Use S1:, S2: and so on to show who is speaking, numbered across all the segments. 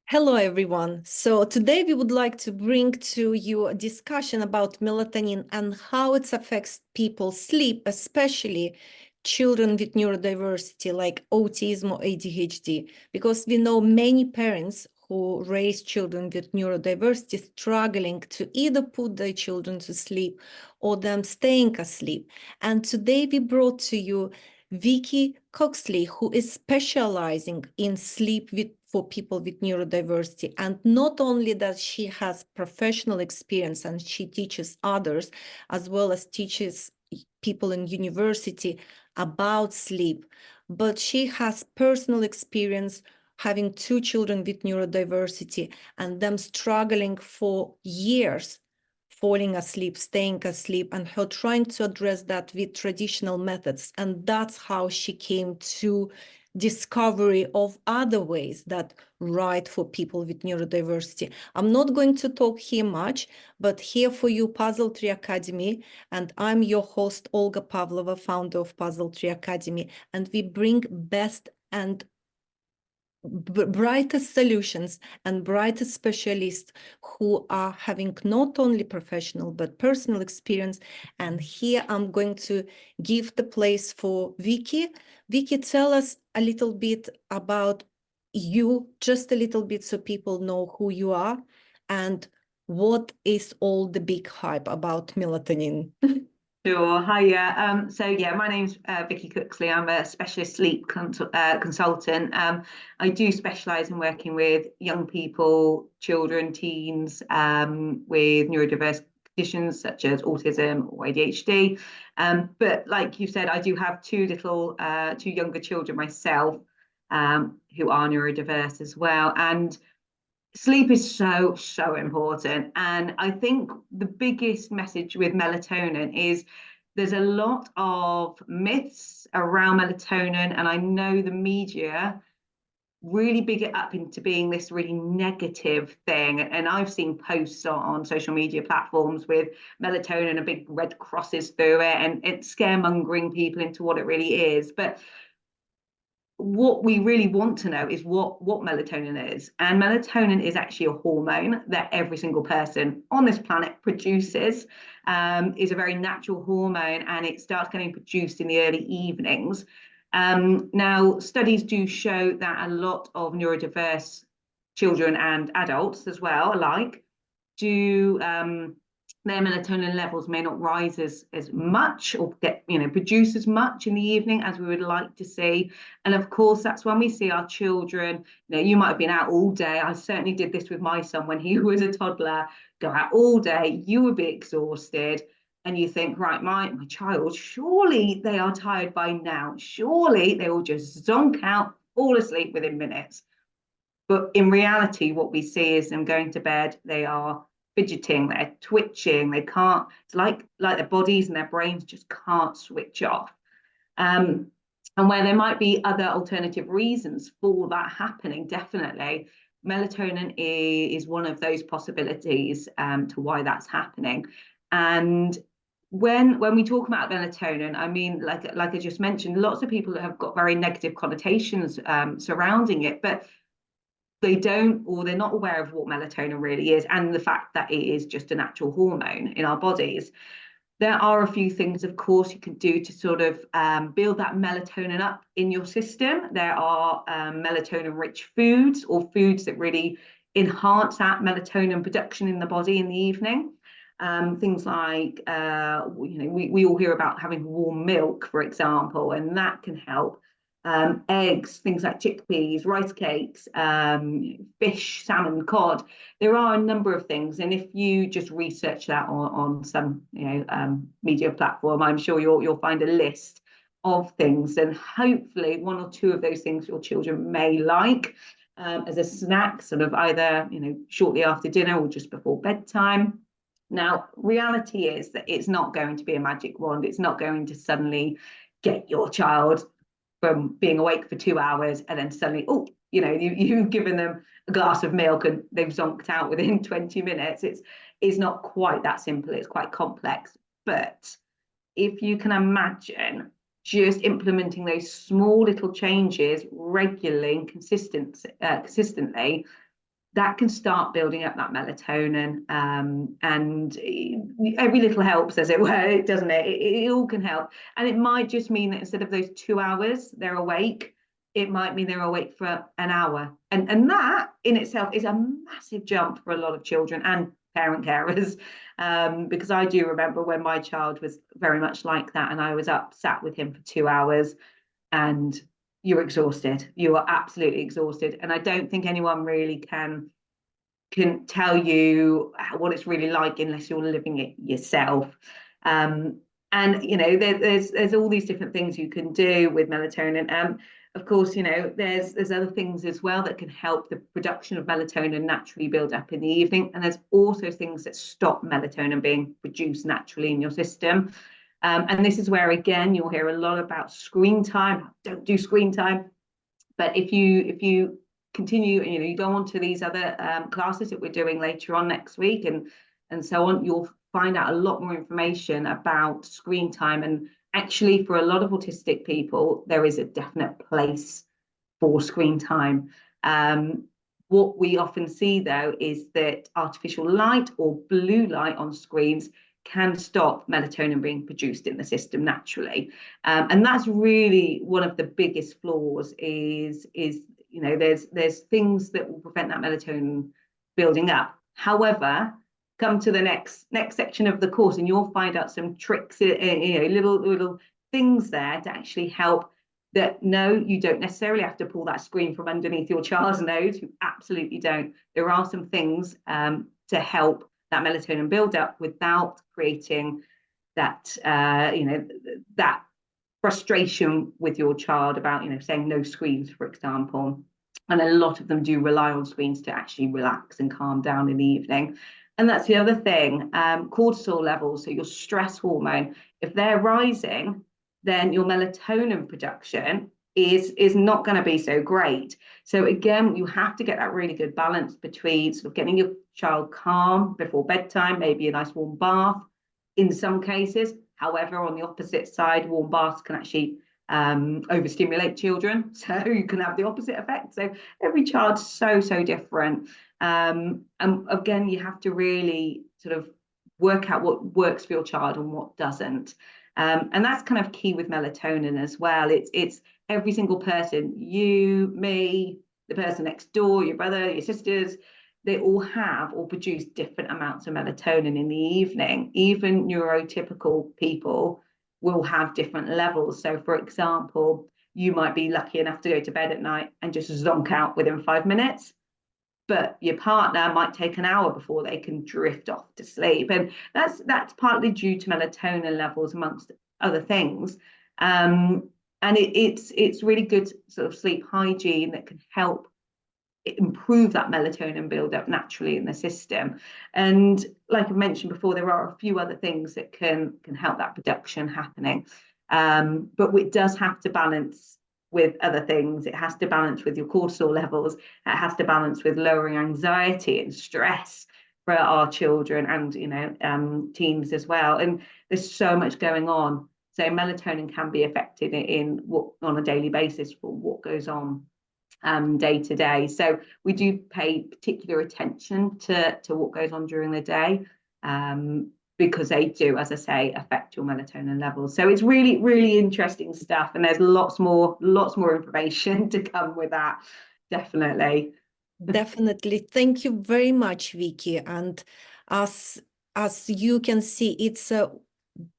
S1: Hello, everyone. So today we would like to bring to you a discussion about melatonin and how it affects people's sleep, especially children with neurodiversity like autism or ADHD, because we know many parents who raise children with neurodiversity struggling to either put their children to sleep or them staying asleep. And today we brought to you Victoria Cooksley, who is specializing in sleep for people with neurodiversity. And not only that she has professional experience and she teaches others, as well as teaches people in university about sleep, but she has personal experience having two children with neurodiversity and them struggling for years falling asleep, staying asleep, and her trying to address that with traditional methods. And that's how she came to discovery of other ways that right for people with neurodiversity. I'm not going to talk here much, but here for you, Puzzle Tree Academy, and I'm your host, Olga Pavlova, founder of Puzzle Tree Academy, and we bring best and brightest solutions and brightest specialists who are having not only professional but personal experience. And here I'm going to give the place for Vicky. Vicky, tell us a little bit about you, just a little bit, so people know who you are and what is all the big hype about melatonin.
S2: Sure. Hiya. My name's Victoria Cooksley. I'm a specialist sleep consultant. I do specialise in working with young people, children, teens with neurodiverse conditions such as autism or ADHD. But like you said, I do have two younger children myself who are neurodiverse as well. And sleep is so important. And I think the biggest message with melatonin is there's a lot of myths around melatonin, and I know the media really big it up into being this really negative thing. And I've seen posts on social media platforms with melatonin and big red crosses through it, and it's scaremongering people into what it really is. But what we really want to know is what melatonin is. And melatonin is actually a hormone that every single person on this planet produces. Is a very natural hormone, and it starts getting produced in the early evenings. Now, studies do show that a lot of neurodiverse children and adults as well alike do their melatonin levels may not rise as much or get produce as much in the evening as we would like to see. And of course, that's when we see our children, you might have been out all day. I certainly did this with my son when he was a toddler. Go out all day, you would be exhausted, and you think, right, my child, surely they are tired by now, surely they will just zonk out, fall asleep within minutes. But in reality, what we see is them going to bed, they are fidgeting, they're twitching, they can't, it's like their bodies and their brains just can't switch off. And where there might be other alternative reasons for that happening, definitely, melatonin is one of those possibilities to why that's happening. And when we talk about melatonin, I mean, like I just mentioned, lots of people have got very negative connotations surrounding it, but they don't, or they're not aware of what melatonin really is, and the fact that it is just a natural hormone in our bodies. There are a few things, of course, you can do to sort of build that melatonin up in your system. There are melatonin-rich foods, or foods that really enhance that melatonin production in the body in the evening. Things like, we all hear about having warm milk, for example, and that can help. Eggs, things like chickpeas, rice cakes, fish, salmon, cod. There are a number of things, and if you just research that on some media platform, I'm sure you'll find a list of things, and hopefully one or two of those things your children may like as a snack, sort of either shortly after dinner or just before bedtime. Now, reality is that it's not going to be a magic wand. It's not going to suddenly get your child from being awake for 2 hours and then suddenly, you've given them a glass of milk and they've zonked out within 20 minutes. It's not quite that simple. It's quite complex. But if you can imagine just implementing those small little changes regularly and consistently, that can start building up that melatonin. And every little helps, as it were, doesn't it? It all can help. And it might just mean that instead of those 2 hours they're awake, it might mean they're awake for an hour. And that in itself is a massive jump for a lot of children and parent carers. Because I do remember when my child was very much like that, and I was up sat with him for 2 hours, and you're exhausted. You are absolutely exhausted. And I don't think anyone really can tell you what it's really like unless you're living it yourself. And you know, there's all these different things you can do with melatonin. Of course, you know, there's other things as well that can help the production of melatonin naturally build up in the evening. And there's also things that stop melatonin being produced naturally in your system. And this is where, again, you'll hear a lot about screen time. Don't do screen time. But if you continue, you know, you go on to these other classes that we're doing later on next week and so on, you'll find out a lot more information about screen time. And actually, for a lot of autistic people, there is a definite place for screen time. What we often see, though, is that artificial light or blue light on screens can stop melatonin being produced in the system naturally. And that's really one of the biggest flaws is you know, there's things that will prevent that melatonin building up. However, come to the next section of the course and you'll find out some tricks, you know, little things there to actually help. That no, you don't necessarily have to pull that screen from underneath your child's nose. You absolutely don't. There are some things to help that melatonin build up without creating that you know, that frustration with your child about, you know, saying no screens, for example. And a lot of them do rely on screens to actually relax and calm down in the evening. And that's the other thing, cortisol levels, so your stress hormone, if they're rising, then your melatonin production is not going to be so great. So again, you have to get that really good balance between sort of getting your child calm before bedtime, maybe a nice warm bath in some cases. However, on the opposite side, warm baths can actually overstimulate children, so you can have the opposite effect. So every child's so different. And again, you have to really sort of work out what works for your child and what doesn't. And that's kind of key with melatonin as well. It's every single person, you, me, the person next door, your brother, your sisters, they all have or produce different amounts of melatonin in the evening. Even neurotypical people will have different levels. So, for example, you might be lucky enough to go to bed at night and just zonk out within 5 minutes. But your partner might take an hour before they can drift off to sleep. And that's partly due to melatonin levels, amongst other things. And it's really good sort of sleep hygiene that can help improve that melatonin buildup naturally in the system. And like I mentioned before, there are a few other things that can help that production happening. But it does have to balance with other things. It has to balance with your cortisol levels. It has to balance with lowering anxiety and stress for our children and, you know, teens as well. And there's so much going on. So melatonin can be affected in what on a daily basis for what goes on day to day. So we do pay particular attention to what goes on during the day, because they do, as I say, affect your melatonin levels. So it's really interesting stuff, and there's lots more information to come with that. Definitely.
S1: Thank you very much, Vicky. And as you can see, it's a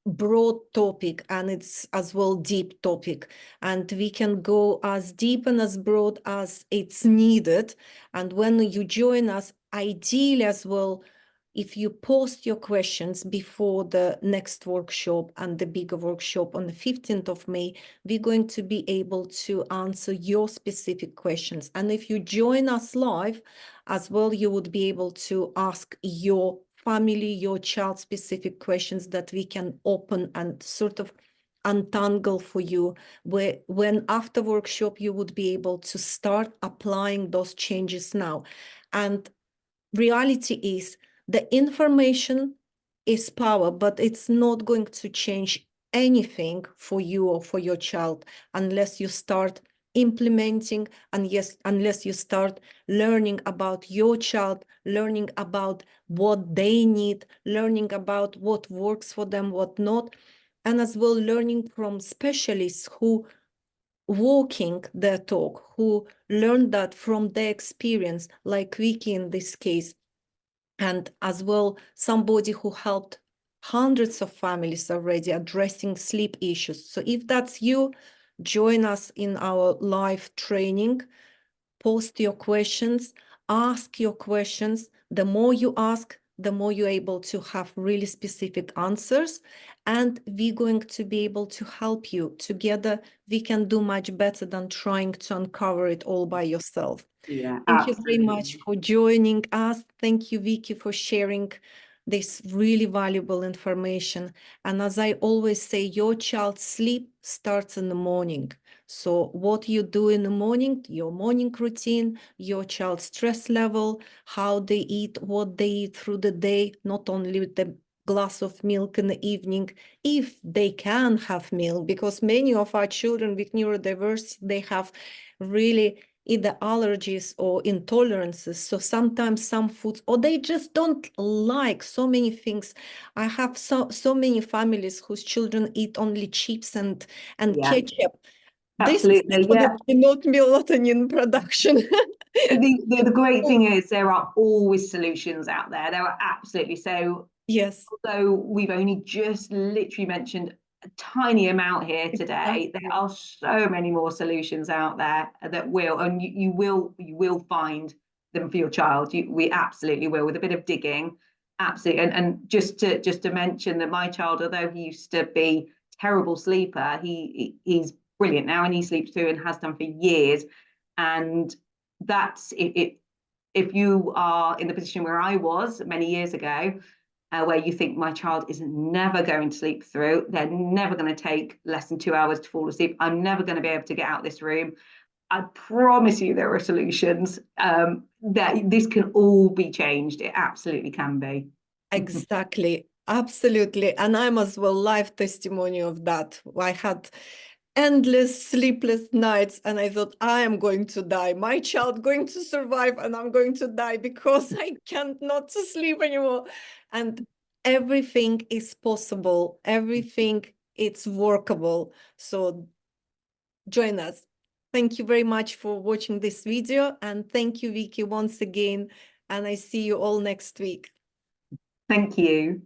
S1: broad topic, and it's as well deep topic, and we can go as deep and as broad as it's needed. And when you join us, ideally as well, if you post your questions before the next workshop and the bigger workshop on the 15th of May, we're going to be able to answer your specific questions. And if you join us live as well, you would be able to ask your family, your child specific questions that we can open and sort of untangle for you, where when after workshop you would be able to start applying those changes now. And reality is the information is power, but it's not going to change anything for you or for your child unless you start implementing, and yes, unless you start learning about your child, learning about what they need, learning about what works for them, what not, and as well learning from specialists who walking their talk, who learned that from their experience, like Vicky in this case, and as well somebody who helped hundreds of families already addressing sleep issues. So if that's you, join us in our live training, post your questions, ask your questions. The more you ask, the more you're able to have really specific answers, and we're going to be able to help you. Together, we can do much better than trying to uncover it all by yourself.
S2: Yeah,
S1: Thank you very
S2: absolutely.
S1: much for joining us. Thank you, Vicky, for sharing this really valuable information. And as I always say, your child's sleep starts in the morning. So what you do in the morning, your morning routine, your child's stress level, how they eat, what they eat through the day, not only with the glass of milk in the evening, if they can have milk, because many of our children with neurodiversity, they have really either allergies or intolerances. So sometimes some foods, or they just don't like so many things. I have so many families whose children eat only chips and
S2: Yeah,
S1: ketchup. This is
S2: absolutely. Yeah.
S1: definitely not melatonin production.
S2: The great thing is there are always solutions out there. There are absolutely. So
S1: Yes,
S2: although we've only just literally mentioned a tiny amount here today, there
S1: exactly.
S2: are so many more solutions out there that will, and you will find them for your child. We absolutely will, with a bit of digging. Absolutely. And just to mention that my child, although he used to be a terrible sleeper, he's brilliant now, and he sleeps through and has done for years. And that's it. If you are in the position where I was many years ago, where you think my child is never going to sleep through, they're never going to take less than 2 hours to fall asleep, I'm never going to be able to get out of this room, I promise you there are solutions. That this can all be changed. It absolutely can be.
S1: Exactly. Absolutely. And I'm as well live testimony of that. I had endless sleepless nights and I thought, I am going to die. My child going to survive and I'm going to die because I can't not to sleep anymore. And everything is possible. Everything it's workable. So join us. Thank you very much for watching this video. And thank you, Vicky, once again. And I see you all next week.
S2: Thank you.